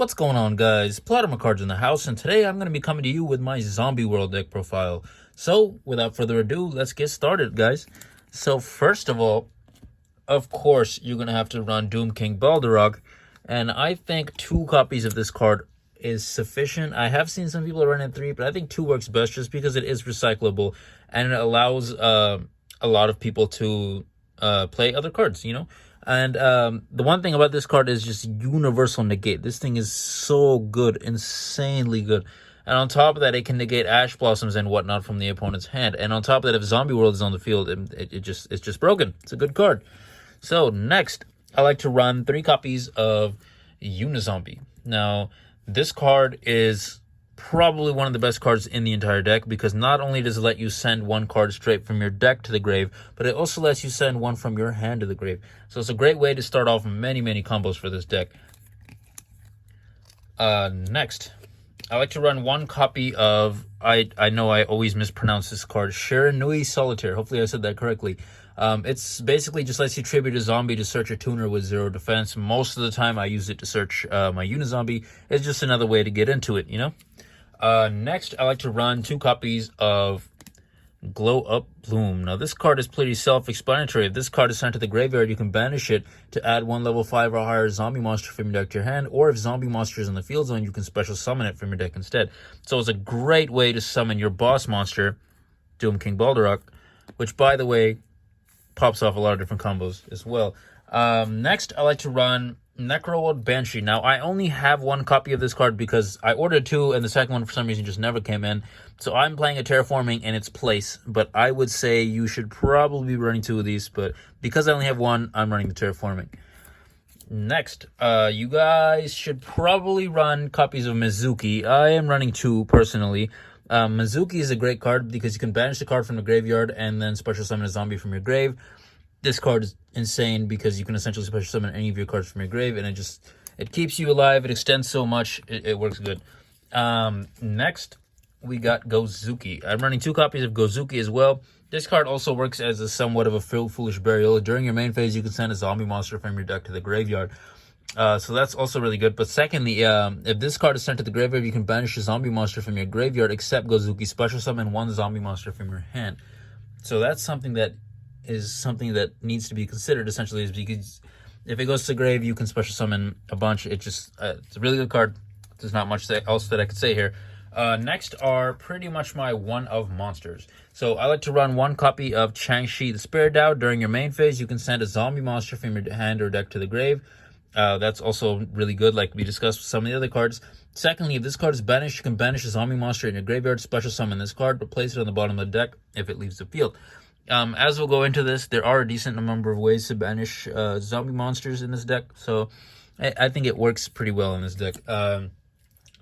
What's going on, guys? Platinum Cards in the house, and today I'm going to be coming to you with my Zombie World deck profile. So, without further ado, let's get started, guys. So, first of all, of course, you're going to have to run Doom King Balderog, and I think 2 copies of this card is sufficient. I have seen some people running 3, but I think 2 works best just because it is recyclable, and it allows a lot of people to play other cards, you know? And the one thing about this card is just universal negate. This thing is so good, insanely good. And on top of that, it can negate Ash Blossoms and whatnot from the opponent's hand. And on top of that, if Zombie World is on the field, it's just broken. It's a good card. So next, I like to run 3 copies of Unizombie. Now, this card is probably one of the best cards in the entire deck because not only does it let you send 1 card straight from your deck to the grave, but it also lets you send 1 from your hand to the grave. So it's a great way to start off many combos for this deck. Next, I like to run 1 copy of, I know I always mispronounce this card, Shiranui Solitaire. Hopefully I said that correctly. It's basically just lets you tribute a zombie to search a tuner with 0 defense. Most of the time I use it to search my Unizombie. It's just another way to get into it, you know? Next, I like to run 2 copies of Glow Up Bloom. Now, this card is pretty self-explanatory. If this card is sent to the graveyard, you can banish it to add 1 level 5 or higher zombie monster from your deck to your hand, or if zombie monster is in the field zone, you can special summon it from your deck instead. So it's a great way to summon your boss monster, Doom King Balderog, which, by the way, pops off a lot of different combos as well. Next, I like to run Necroworld Banshee. Now, I only have 1 copy of this card because I ordered 2, and the second one, for some reason, just never came in. So I'm playing a Terraforming in its place, but I would say you should probably be running 2 of these, but because I only have 1, I'm running the Terraforming. Next, you guys should probably run copies of Mizuki. I am running 2, personally. Mizuki is a great card because you can banish the card from the graveyard and then special summon a zombie from your grave. This card is insane because you can essentially special summon any of your cards from your grave, and it keeps you alive. It extends so much. It works good. Next, we got Gozuki. I'm running 2 copies of Gozuki as well. This card also works as a somewhat of a Foolish Burial. During your main phase, you can send a zombie monster from your deck to the graveyard. So that's also really good. But secondly, if this card is sent to the graveyard, you can banish a zombie monster from your graveyard, except Gozuki special summon 1 zombie monster from your hand. So that's something that needs to be considered, essentially, is because if it goes to the grave, you can special summon a bunch. It's a really good card. There's not much else that I could say here. Next are pretty much my one of monsters. So I like to run 1 copy of Changshi the Spirit Dao. During your main phase, you can send a zombie monster from your hand or deck to the grave. That's also really good, like we discussed with some of the other cards. Secondly, if this card is banished, you can banish a zombie monster in your graveyard, special summon this card, replace it on the bottom of the deck if it leaves the field. As we'll go into this, there are a decent number of ways to banish zombie monsters in this deck, so I think it works pretty well in this deck.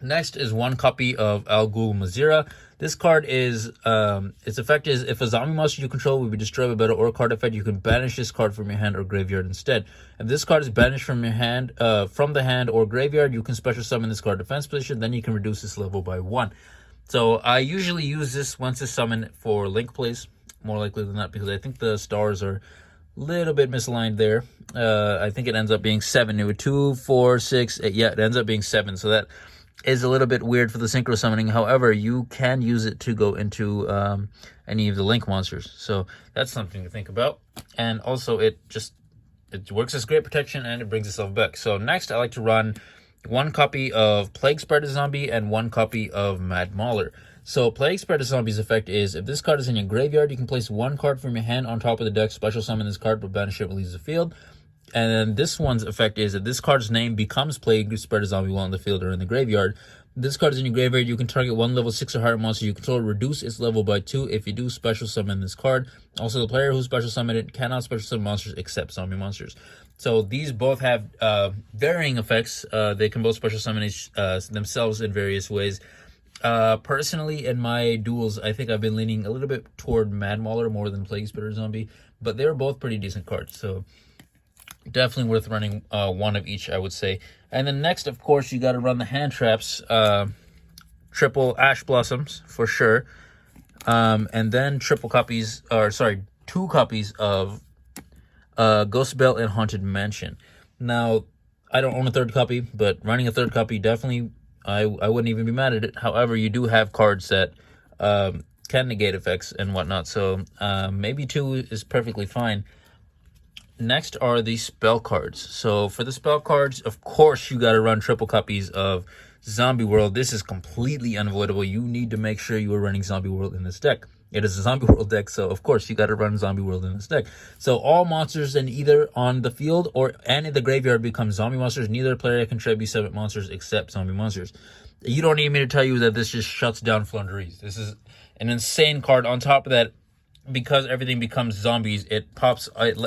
Next is 1 copy of Al Ghul Mazira. This card is, its effect is, if a zombie monster you control will be destroyed by battle or card effect, you can banish this card from your hand or graveyard instead. If this card is banished from your hand, from the hand or graveyard, you can special summon this card defense position, then you can reduce this level by 1. So I usually use this once it's summoned for link plays, more likely than not, because I think the stars are a little bit misaligned there. I think it ends up being 7. It was 2, 4, 6, 8, yeah, it ends up being 7, so that is a little bit weird for the synchro summoning. However, you can use it to go into any of the link monsters, so that's something to think about. And also, it works as great protection, and it brings itself back. So next, I like to run 1 copy of Plague Spreader Zombie and 1 copy of Mad Mauler. So Plague Spreader Zombie's effect is, if this card is in your graveyard, you can place 1 card from your hand on top of the deck, special summon this card, but banish it when it leaves the field. And then this one's effect is, if this card's name becomes Plague Spreader Zombie while in the field or in the graveyard, this card is in your graveyard, you can target 1 level 6 or higher monster you control, reduce its level by 2. If you do, special summon this card. Also, the player who special summoned it cannot special summon monsters except zombie monsters. So these both have varying effects. They can both special summon themselves in various ways. Personally, in my duels, I think I've been leaning a little bit toward Mad Mauler more than Plague Spreader Zombie, but they're both pretty decent cards, so definitely worth running 1 of each, I would say. And then next, of course, you got to run the hand traps, triple Ash Blossoms for sure, and then 2 copies of Ghost Bell and Haunted Mansion. Now, I don't own a third copy, but running a third copy definitely, I wouldn't even be mad at it. However, you do have cards that can negate effects and whatnot, so maybe 2 is perfectly fine. Next are the spell cards. So for the spell cards, of course, you got to run triple copies of Zombie World. This is completely unavoidable. You need to make sure you are running Zombie World in this deck. It is a Zombie World deck, so of course you got to run Zombie World in this deck. So all monsters in either on the field and in the graveyard become zombie monsters. Neither player can tribute 7 monsters except zombie monsters. You don't need me to tell you that this just shuts down Flunderies. This is an insane card. On top of that, because everything becomes zombies, it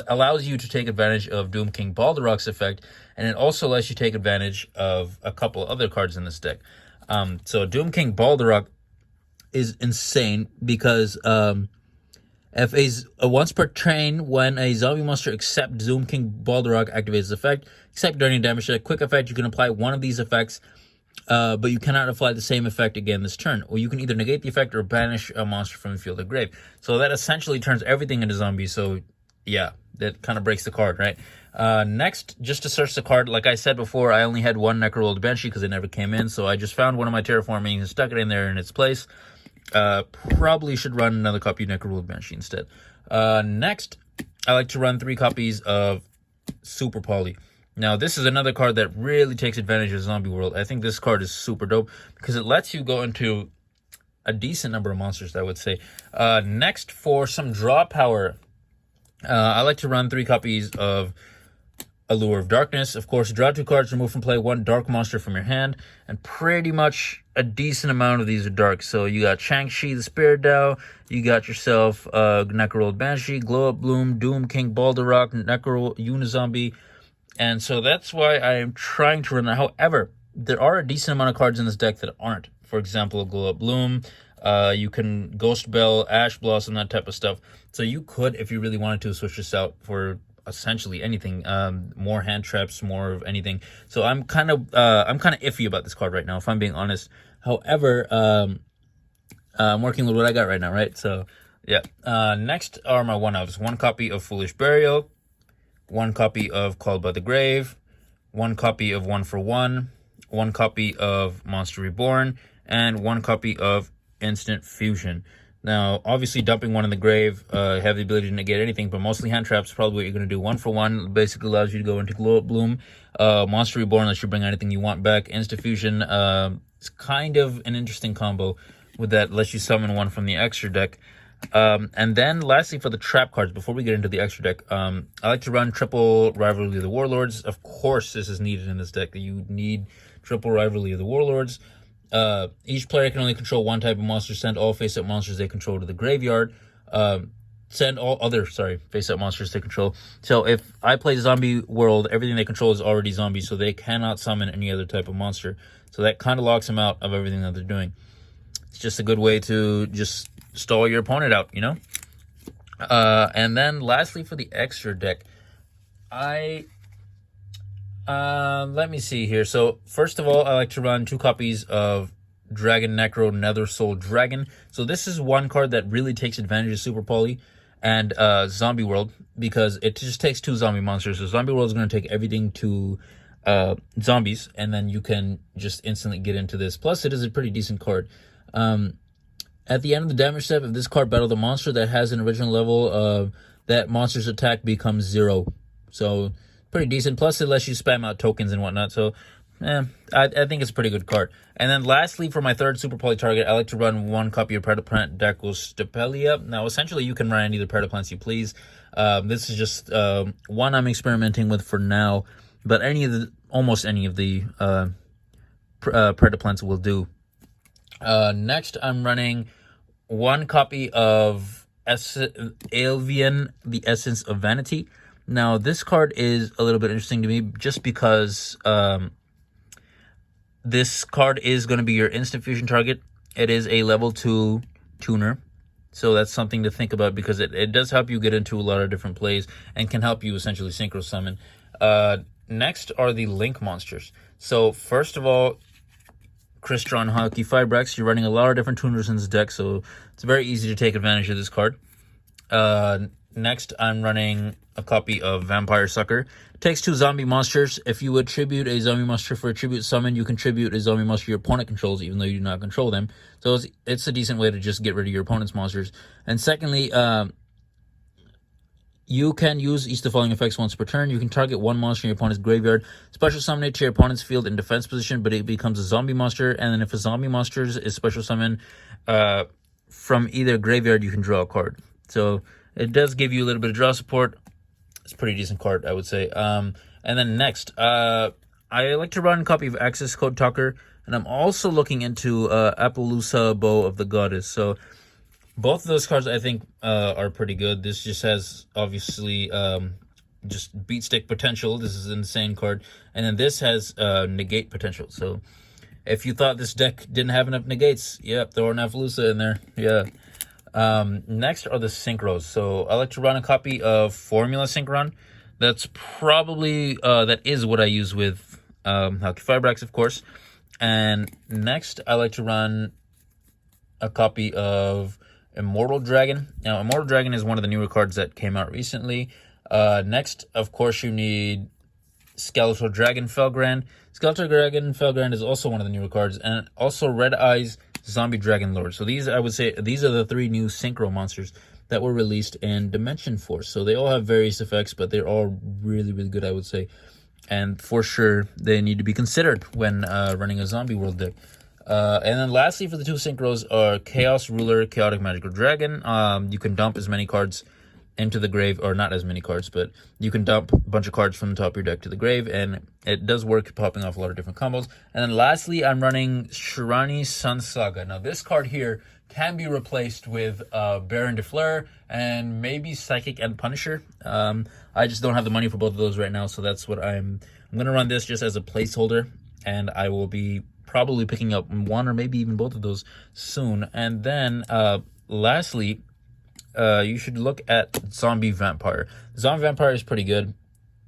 allows you to take advantage of Doom King Balderrock's effect, and it also lets you take advantage of a couple other cards in this deck. So Doom King Balderrock is insane because if once per turn, when a zombie monster except Doom King Balderrock activates the effect, except during a damage check, quick effect, you can apply one of these effects, but you cannot apply the same effect again this turn. Or you can either negate the effect or banish a monster from the field or grave. So that essentially turns everything into zombies. So yeah, that kind of breaks the card, right? Next, just to search the card, like I said before, I only had 1 Necrolold Banshee because it never came in. So I just found one of my terraforming and stuck it in there in its place. Probably should run another copy of Necrolold Banshee instead. Next, I like to run 3 copies of Super Poly. Now, this is another card that really takes advantage of Zombie World. I think this card is super dope because it lets you go into a decent number of monsters, I would say. Next, for some draw power, I like to run 3 copies of Allure of Darkness. Of course, draw 2 cards, remove from play 1 dark monster from your hand, and pretty much a decent amount of these are dark. So you got Shang-Chi the Spirit Dao, you got yourself Necrolold Banshee, Glow Up Bloom, Doom King Balderrock, Unizombie. And so that's why I am trying to run that. However, there are a decent amount of cards in this deck that aren't. For example, Glow Up Bloom. You can Ghost Bell, Ash Blossom, that type of stuff. So you could, if you really wanted to, switch this out for essentially anything. More hand traps, more of anything. So I'm kind of iffy about this card right now, if I'm being honest. However, I'm working with what I got right now, right? So yeah. Next are my 1-ofs. 1 copy of Foolish Burial, 1 copy of Called by the Grave, 1 copy of 1 for 1, 1 copy of Monster Reborn, and 1 copy of Instant Fusion. Now, obviously, dumping 1 in the grave, have the ability to negate anything, but mostly hand traps, probably what you're going to do. 1 for 1 basically allows you to go into Glow Up Bloom. Monster Reborn lets you bring anything you want back. Instant Fusion is kind of an interesting combo with that, lets you summon 1 from the extra deck. And then lastly, for the trap cards, before we get into the extra deck, I like to run triple Rivalry of the Warlords. Of course, this is needed in this deck. You need triple Rivalry of the Warlords. Each player can only control 1 type of monster. Send all face-up monsters they control to the graveyard. Send all other, face-up monsters they control. So if I play Zombie World, everything they control is already zombies, so they cannot summon any other type of monster. So that kind of locks them out of everything that they're doing. It's just a good way to just stall your opponent out, you know? And then lastly, for the extra deck, let me see here. So first of all, I like to run 2 copies of Dragon Necro Nether Soul Dragon. So this is 1 card that really takes advantage of Super Poly and Zombie World, because it just takes 2 zombie monsters. So Zombie World is going to take everything to zombies, and then you can just instantly get into this. Plus, it is a pretty decent card. At the end of the damage step, if this card battles a monster that has an original level, that monster's attack becomes 0. So pretty decent. Plus, it lets you spam out tokens and whatnot. So I think it's a pretty good card. And then lastly, for my 3rd Super Poly target, I like to run 1 copy of Predaplant Dactylostepelia. Now, essentially, you can run any of the Predaplants you please. This is just one I'm experimenting with for now, but almost any of the Predaplants will do. Next, I'm running 1 copy of Alvian, the Essence of Vanity. Now, this card is a little bit interesting to me just because this card is going to be your instant fusion target. It is a level 2 tuner. So that's something to think about, because it does help you get into a lot of different plays and can help you essentially synchro summon. Next are the Link monsters. So first of all, Crystron Hockey Fibrex. You're running a lot of different tuners in this deck, so it's very easy to take advantage of this card. Next, I'm running a copy of Vampire Sucker. Takes 2 zombie monsters. If you would tribute a zombie monster for a tribute summon, you can tribute a zombie monster your opponent controls, even though you do not control them. So it's a decent way to just get rid of your opponent's monsters. And secondly, you can use each of the following effects once per turn. You can target one monster in your opponent's graveyard, special summon it to your opponent's field in defense position, but it becomes a zombie monster. And then if a zombie monster is special summoned from either graveyard, you can draw a card. So it does give you a little bit of draw support. It's a pretty decent card, I would say. And then next, I like to run a copy of Access Code Talker, and I'm also looking into Appaloosa Bow of the Goddess. So both of those cards, I think, are pretty good. This just has, obviously, just beat stick potential. This is an insane card. And then this has negate potential. So if you thought this deck didn't have enough negates, yep, throw an Appaloosa in there. Yeah. Next are the Synchros. So I like to run a copy of Formula Synchron. That's probably, that is what I use with Halqifibrax, of course. And next, I like to run a copy of Immortal Dragon. Now, Immortal Dragon is one of the newer cards that came out recently. Next, of course, you need Skeletal Dragon Felgrand. Skeletal Dragon Felgrand is also one of the newer cards. And also Red Eyes Zombie Dragon Lord. So these, I would say, these are the 3 new Synchro monsters that were released in Dimension Force. So they all have various effects, but they're all really, really good, I would say. And for sure, they need to be considered when running a Zombie World deck. And then lastly, for the 2 Synchros are Chaos Ruler, Chaotic Magical Dragon. You can dump as many cards into the grave, or not as many cards, but you can dump a bunch of cards from the top of your deck to the grave, and it does work, popping off a lot of different combos. And then lastly, I'm running Shirani Sun Saga. Now, this card here can be replaced with Baron de Fleur and maybe Psychic and Punisher. I just don't have the money for both of those right now, so that's what I'm going to run this just as a placeholder, and I will be probably picking up one or maybe even both of those soon. And then lastly, you should look at Zombie Vampire. Zombie Vampire is pretty good.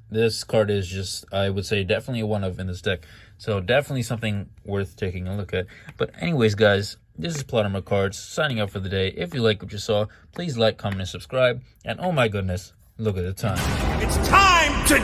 This card is just, I would say, definitely a one-of in this deck. So definitely something worth taking a look at. But anyways, guys, this is Plotarmor Cards signing out for the day. If you like what you saw, please like, comment, and subscribe. And oh my goodness, look at the time. It's time to